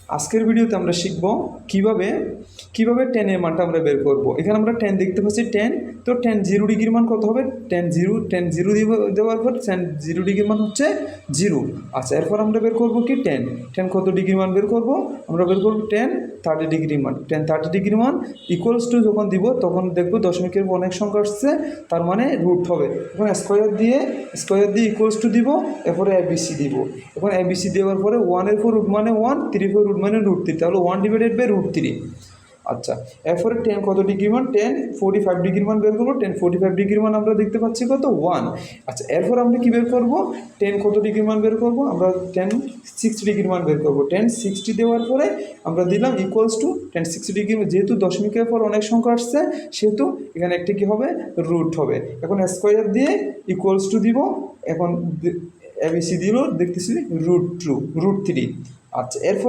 আজকের ভিডিওতে আমরা শিখব কিভাবে টেনের মানটা আমরা বের করব। এখানে আমরা টেন দেখতে পাচ্ছি, টেন। তো টেন জিরো ডিগ্রির মান কত হবে? টেন জিরো দেওয়ার পর টেন জিরো ডিগ্রির মান হচ্ছে জিরো। আচ্ছা, এরপর আমরা বের করব কি টেন কত ডিগ্রির মান বের করব? আমরা বের করব টেন 30 ডিগ্রির মান। টেন 30 ডিগ্রির মান ইকুয়ালস টু যখন দিব তখন দেখবো দশমিকের অনেক সংখ্যা আসছে, তার মানে রুট হবে। এখন স্কোয়ার দিয়ে ইকুয়ালস টু দিব, এরপরে এবিসি দিব। এখন এবিসি দেওয়ার পরে 1 রুট মানে 1, 3 রুট মানে √3, তাহলে 1/√3। আচ্ছা, এরপরে টেন কত ডিগ্রি মান? 45 ডিগ্রির মান বের করবো। 45 ডিগ্রির মান আমরা দেখতে পাচ্ছি কত? 1। আচ্ছা, এরপর আমরা কি বের করবো? টেন কত ডিগ্রির মান বের করবো? আমরা 60 ডিগ্রির মান বের করবো। 60 দেওয়ার পরে আমরা দিলাম ইকুয়ালস টু 60 ডিগ্রি। যেহেতু দশমিকের পর অনেক সংখ্যা আসছে, সেহেতু এখানে একটি কী হবে? রুট হবে। এখন স্কোয়ার দিয়ে ইকুয়ালস টু দিব। এখন এবিসি দিল দেখতেছি √3। আচ্ছা, এরপর